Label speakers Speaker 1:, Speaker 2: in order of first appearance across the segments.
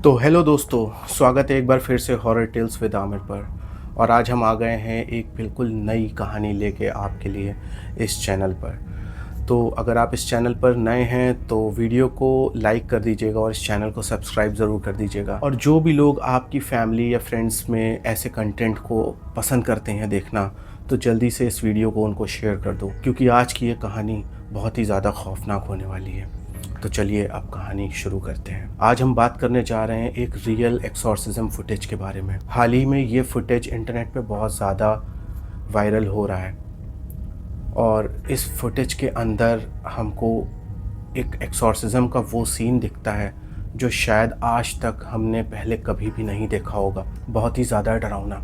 Speaker 1: तो हेलो दोस्तों, स्वागत है एक बार फिर से हॉरर टेल्स विद आमिर पर। और आज हम आ गए हैं एक बिल्कुल नई कहानी लेके आपके लिए इस चैनल पर। तो अगर आप इस चैनल पर नए हैं तो वीडियो को लाइक कर दीजिएगा और इस चैनल को सब्सक्राइब ज़रूर कर दीजिएगा। और जो भी लोग आपकी फैमिली या फ्रेंड्स में ऐसे कंटेंट को पसंद करते हैं देखना, तो जल्दी से इस वीडियो को उनको शेयर कर दो, क्योंकि आज की ये कहानी बहुत ही ज़्यादा खौफनाक होने वाली है। तो चलिए अब कहानी शुरू करते हैं। आज हम बात करने जा रहे हैं एक रियल एक्सॉर्सिज्म फुटेज के बारे में। हाल ही में ये फुटेज इंटरनेट पे बहुत ज़्यादा वायरल हो रहा है और इस फुटेज के अंदर हमको एक एक्सॉर्सिज्म का वो सीन दिखता है जो शायद आज तक हमने पहले कभी भी नहीं देखा होगा। बहुत ही ज़्यादा डरावना।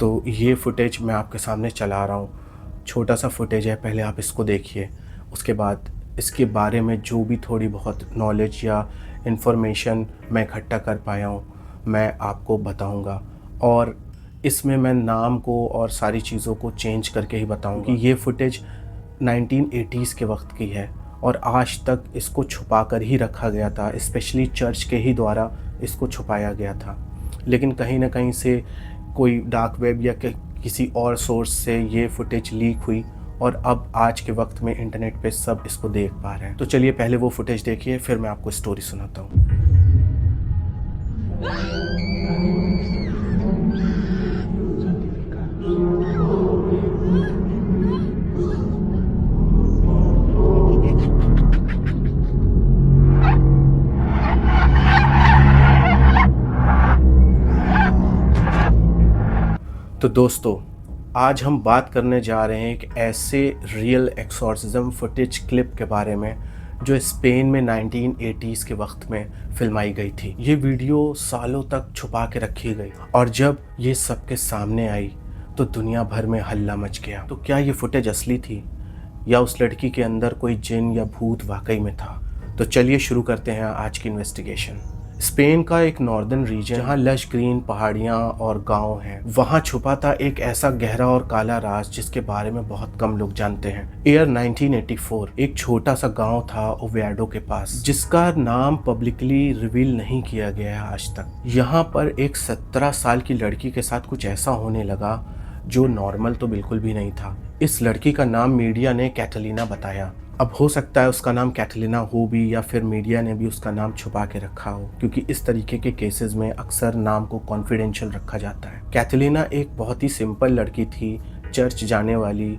Speaker 1: तो ये फुटेज मैं आपके सामने चला रहा हूँ। छोटा सा फुटेज है, पहले आप इसको देखिए। उसके बाद इसके बारे में जो भी थोड़ी बहुत नॉलेज या इन्फॉर्मेशन मैं इकट्ठा कर पाया हूँ मैं आपको बताऊँगा। और इसमें मैं नाम को और सारी चीज़ों को चेंज करके ही बताऊँगा कि ये फुटेज 1980s के वक्त की है और आज तक इसको छुपा कर ही रखा गया था। स्पेशली चर्च के ही द्वारा इसको छुपाया गया था, लेकिन कहीं ना कहीं से कोई डार्क वेब या किसी और सोर्स से ये फुटेज लीक हुई और अब आज के वक्त में इंटरनेट पे सब इसको देख पा रहे हैं। तो चलिए पहले वो फुटेज देखिए, फिर मैं आपको स्टोरी सुनाता हूँ। तो दोस्तों, आज हम बात करने जा रहे हैं एक ऐसे रियल एक्सॉर्सिज्म फुटेज क्लिप के बारे में जो स्पेन में 1980s के वक्त में फिल्माई गई थी। ये वीडियो सालों तक छुपा के रखी गई और जब ये सबके सामने आई तो दुनिया भर में हल्ला मच गया। तो क्या ये फुटेज असली थी या उस लड़की के अंदर कोई जिन या भूत वाकई में था? तो चलिए शुरू करते हैं आज की इन्वेस्टिगेशन। स्पेन का एक नॉर्दर्न रीजन जहाँ लश ग्रीन पहाड़ियाँ और गांव हैं, वहाँ छुपा था एक ऐसा गहरा और काला राज जिसके बारे में बहुत कम लोग जानते हैं। ईयर 1984 एक छोटा सा गांव था ओवेडो के पास, जिसका नाम पब्लिकली रिवील नहीं किया गया है आज तक। यहाँ पर एक 17 साल की लड़की के साथ कुछ ऐसा होने लगा जो नॉर्मल तो बिल्कुल भी नहीं था। इस लड़की का नाम मीडिया ने कैटलीना बताया। अब हो सकता है उसका नाम कैटलीना हो भी या फिर मीडिया ने भी उसका नाम छुपा के रखा हो, क्योंकि इस तरीके के केसेस में अक्सर नाम को कॉन्फिडेंशियल रखा जाता है। कैटलीना एक बहुत ही सिंपल लड़की थी, चर्च जाने वाली,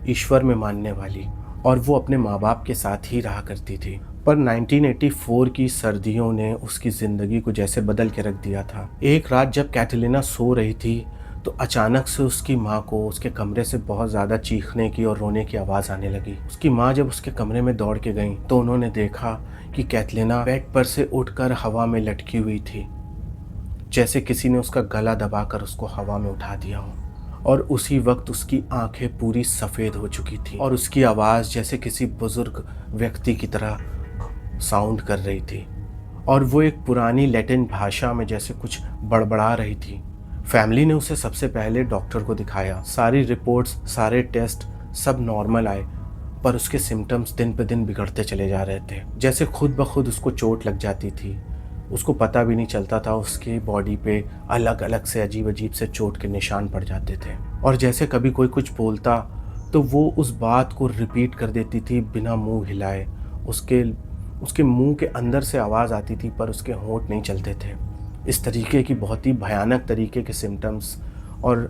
Speaker 1: ईश्वर में मानने वाली, और वो अपने माँ बाप के साथ ही रहा करती थी। पर 1984 की सर्दियों ने उसकी ज़िंदगी को जैसे बदल के रख दिया था। एक रात जब कैटलीना सो रही थी तो अचानक से उसकी माँ को उसके कमरे से बहुत ज़्यादा चीखने की और रोने की आवाज़ आने लगी। उसकी माँ जब उसके कमरे में दौड़ के गई तो उन्होंने देखा कि कैटलीना बेड पर से उठकर हवा में लटकी हुई थी, जैसे किसी ने उसका गला दबाकर उसको हवा में उठा दिया हो। और उसी वक्त उसकी आंखें पूरी सफ़ेद हो चुकी थी और उसकी आवाज़ जैसे किसी बुज़ुर्ग व्यक्ति की तरह साउंड कर रही थी और वो एक पुरानी लैटिन भाषा में जैसे कुछ बड़बड़ा रही थी। फैमिली ने उसे सबसे पहले डॉक्टर को दिखाया। सारी रिपोर्ट्स, सारे टेस्ट सब नॉर्मल आए, पर उसके सिम्टम्स दिन पे दिन बिगड़ते चले जा रहे थे। जैसे खुद ब खुद उसको चोट लग जाती थी, उसको पता भी नहीं चलता था। उसके बॉडी पे अलग अलग से अजीब अजीब से चोट के निशान पड़ जाते थे और जैसे कभी कोई कुछ बोलता तो वो उस बात को रिपीट कर देती थी बिना मुंह हिलाए। उसके मुंह के अंदर से आवाज़ आती थी पर उसके होंठ नहीं चलते थे। इस तरीके की बहुत ही भयानक तरीके के सिम्टम्स और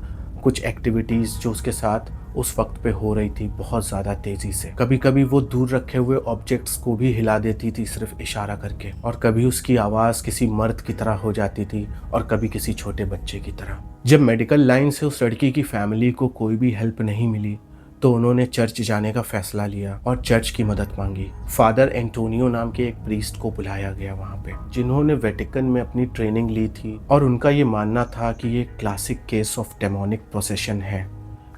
Speaker 1: कुछ एक्टिविटीज़ जो उसके साथ उस वक्त पे हो रही थी बहुत ज़्यादा तेज़ी से। कभी कभी वो दूर रखे हुए ऑब्जेक्ट्स को भी हिला देती थी सिर्फ इशारा करके, और कभी उसकी आवाज़ किसी मर्द की तरह हो जाती थी और कभी किसी छोटे बच्चे की तरह। जब मेडिकल लाइन से उस लड़की की फैमिली को कोई भी हेल्प नहीं मिली तो उन्होंने चर्च जाने का फैसला लिया और चर्च की मदद मांगी। फादर एंटोनियो नाम के एक प्रीस्ट को बुलाया गया वहाँ पे, जिन्होंने वेटिकन में अपनी ट्रेनिंग ली थी और उनका ये मानना था कि ये classic case of demonic possession है।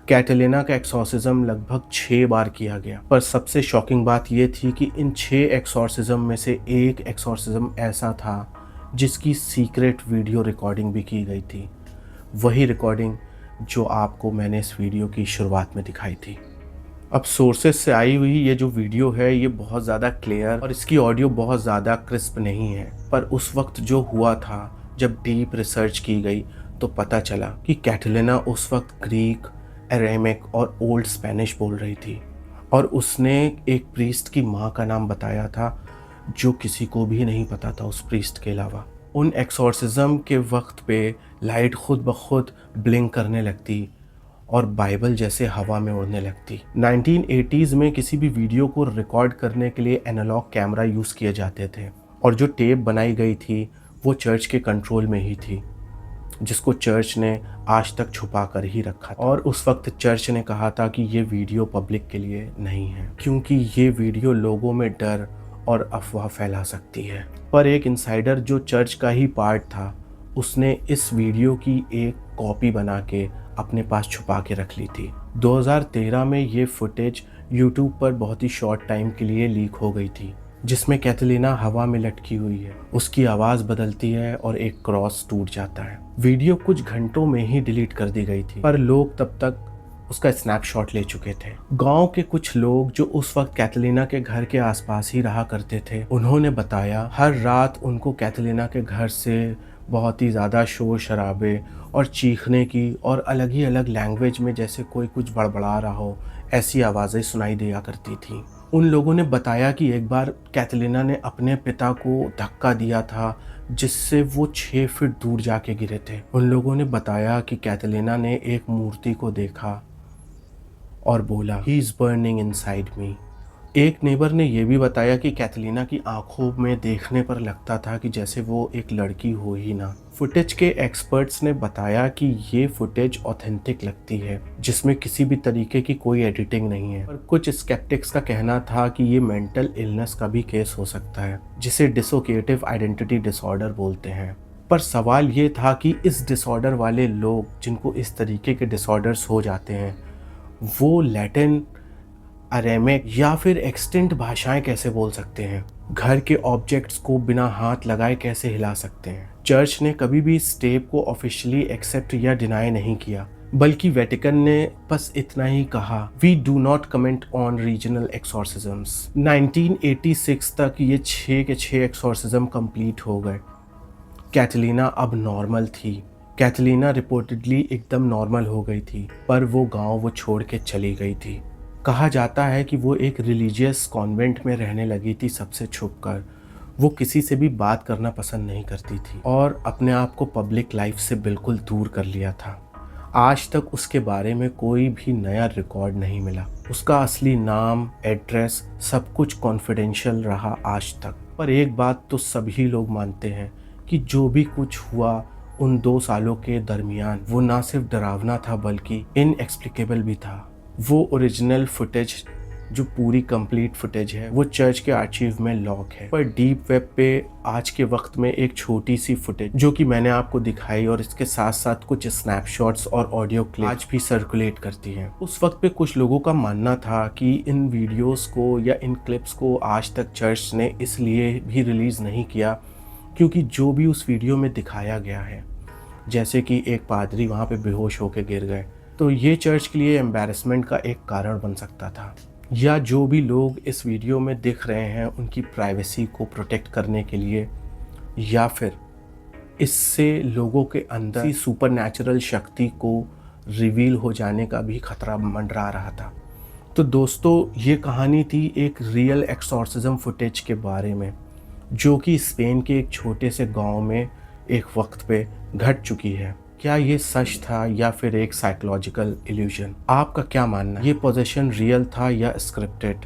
Speaker 1: कैटलीना का एक्सॉर्सिज्म लगभग 6 बार किया गया, पर सबसे शॉकिंग बात यह थी कि इन 6 एक्सॉर्सिज्म में से एक एक्सॉर्सिज्म ऐसा था जिसकी सीक्रेट वीडियो रिकॉर्डिंग भी की गई थी। वही रिकॉर्डिंग जो आपको मैंने इस वीडियो की शुरुआत में दिखाई थी। अब सोर्सेज से आई हुई ये जो वीडियो है ये बहुत ज़्यादा क्लियर और इसकी ऑडियो बहुत ज़्यादा क्रिस्प नहीं है, पर उस वक्त जो हुआ था, जब डीप रिसर्च की गई तो पता चला कि कैटलिना उस वक्त ग्रीक, अरेमिक और ओल्ड स्पेनिश बोल रही थी और उसने एक प्रीस्ट की माँ का नाम बताया था जो किसी को भी नहीं पता था उस प्रीस्ट के अलावा। उन एक्सोर्सिज्म के वक्त पे लाइट खुद ब खुद ब्लिंक करने लगती और बाइबल जैसे हवा में उड़ने लगती। 1980s में किसी भी वीडियो को रिकॉर्ड करने के लिए एनालॉग कैमरा यूज़ किए जाते थे और जो टेप बनाई गई थी वो चर्च के कंट्रोल में ही थी, जिसको चर्च ने आज तक छुपा कर ही रखा था। और उस वक्त चर्च ने कहा था कि ये वीडियो पब्लिक के लिए नहीं है क्योंकि ये वीडियो लोगों में डर और अफवाह फैला सकती है। पर एक इनसाइडर जो चर्च का ही पार्ट था, उसने इस वीडियो की एक कॉपी बना के अपने पास छुपा के रख ली थी। 2013 में ये फुटेज यूट्यूब पर बहुत ही शॉर्ट टाइम के लिए लीक हो गई थी, जिसमें कैटलिना हवा में लटकी हुई है, उसकी आवाज़ बदलती है और एक क्रॉस टूट जाता है। वीडियो कुछ घंटों में ही डिलीट कर दी गई थी, पर लोग तब तक उसका स्नैपशॉट ले चुके थे। गांव के कुछ लोग जो उस वक्त कैटलिना के घर के आसपास ही रहा करते थे, उन्होंने बताया हर रात उनको कैटलिना के घर से बहुत ही ज़्यादा शोर शराबे और चीखने की और अलग ही अलग लैंग्वेज में जैसे कोई कुछ बड़बड़ा रहा हो, ऐसी आवाज़ें सुनाई दिया करती थी। उन लोगों ने बताया कि एक बार कैटलिना ने अपने पिता को धक्का दिया था जिससे वो 6 फीट दूर जाके गिरे थे। उन लोगों ने बताया कि कैटलिना ने एक मूर्ति को देखा और बोला he is burning inside me. एक नेबर ने यह भी बताया कि कैटलिना की आंखों में देखने पर लगता था कि जैसे वो एक लड़की हो ही ना। फुटेज के एक्सपर्ट्स ने बताया कि ये फुटेज ऑथेंटिक लगती है, जिसमें किसी भी तरीके की कोई एडिटिंग नहीं है। पर कुछ स्केप्टिक्स का कहना था कि ये मेंटल इलनेस का भी केस हो सकता है, जिसे डिसोसिएटिव आइडेंटिटी डिसऑर्डर बोलते हैं। पर सवाल ये था कि इस डिसऑर्डर वाले लोग जिनको इस तरीके के डिसऑर्डर्स हो जाते हैं, वो लैटिन, अरेमिक या फिर एक्सटेंट भाषाएं कैसे बोल सकते हैं? घर के ऑब्जेक्ट्स को बिना हाथ लगाए कैसे हिला सकते हैं? चर्च ने कभी भी इस स्टेप को ऑफिशियली एक्सेप्ट या डिनाई नहीं किया, बल्कि वेटिकन ने बस इतना ही कहा, we do not comment on regional exorcisms. 1986 तक ये 6 के 6 एक्सोर्सिज्म कंप्लीट हो गए। कैटलिना अब नॉर्मल थी। कैटलिना रिपोर्टेडली एकदम नॉर्मल हो गई थी, पर वो गांव वो छोड़ के चली गई थी। कहा जाता है कि वो एक रिलीजियस कॉन्वेंट में रहने लगी थी सबसे छुपकर। वो किसी से भी बात करना पसंद नहीं करती थी और अपने आप को पब्लिक लाइफ से बिल्कुल दूर कर लिया था। आज तक उसके बारे में कोई भी नया रिकॉर्ड नहीं मिला। उसका असली नाम, एड्रेस, सब कुछ कॉन्फिडेंशियल रहा आज तक। पर एक बात तो सभी लोग मानते हैं कि जो भी कुछ हुआ उन 2 सालों के दरमियान, वो ना सिर्फ डरावना था बल्कि इनएक्सप्लिकेबल भी था। वो ओरिजिनल फुटेज जो पूरी कंप्लीट फुटेज है वो चर्च के आर्चीव में लॉक है, पर डीप वेब पे आज के वक्त में एक छोटी सी फुटेज जो कि मैंने आपको दिखाई और इसके साथ साथ कुछ स्नैपशॉट्स और ऑडियो क्लिप आज भी सर्कुलेट करती हैं। उस वक्त पे कुछ लोगों का मानना था कि इन वीडियोस को या इन क्लिप्स को आज तक चर्च ने इसलिए भी रिलीज़ नहीं किया क्योंकि जो भी उस वीडियो में दिखाया गया है, जैसे कि एक पादरी वहाँ पे बेहोश होकर गिर गए, तो ये चर्च के लिए एम्बैरेसमेंट का एक कारण बन सकता था। या जो भी लोग इस वीडियो में दिख रहे हैं उनकी प्राइवेसी को प्रोटेक्ट करने के लिए, या फिर इससे लोगों के अंदर सुपरनैचुरल शक्ति को रिवील हो जाने का भी खतरा मंडरा रहा था। तो दोस्तों, ये कहानी थी एक रियल एक्सोर्सिज्म फुटेज के बारे में, जो कि स्पेन के एक छोटे से गांव में एक वक्त पे घट चुकी है। क्या ये सच था या फिर एक साइकोलॉजिकल इल्यूजन? आपका क्या मानना है? ये पोजेशन रियल था या स्क्रिप्टेड?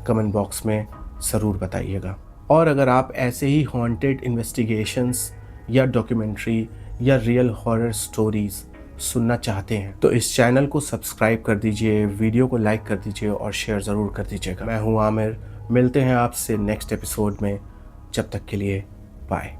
Speaker 1: कमेंट बॉक्स में ज़रूर बताइएगा। और अगर आप ऐसे ही हॉन्टेड इन्वेस्टिगेशंस या डॉक्यूमेंट्री या रियल हॉरर स्टोरीज़ सुनना चाहते हैं तो इस चैनल को सब्सक्राइब कर दीजिए, वीडियो को लाइक कर दीजिए और शेयर ज़रूर कर दीजिएगा। मैं हूँ आमिर, मिलते हैं आपसे नेक्स्ट एपिसोड में। जब तक के लिए बाय।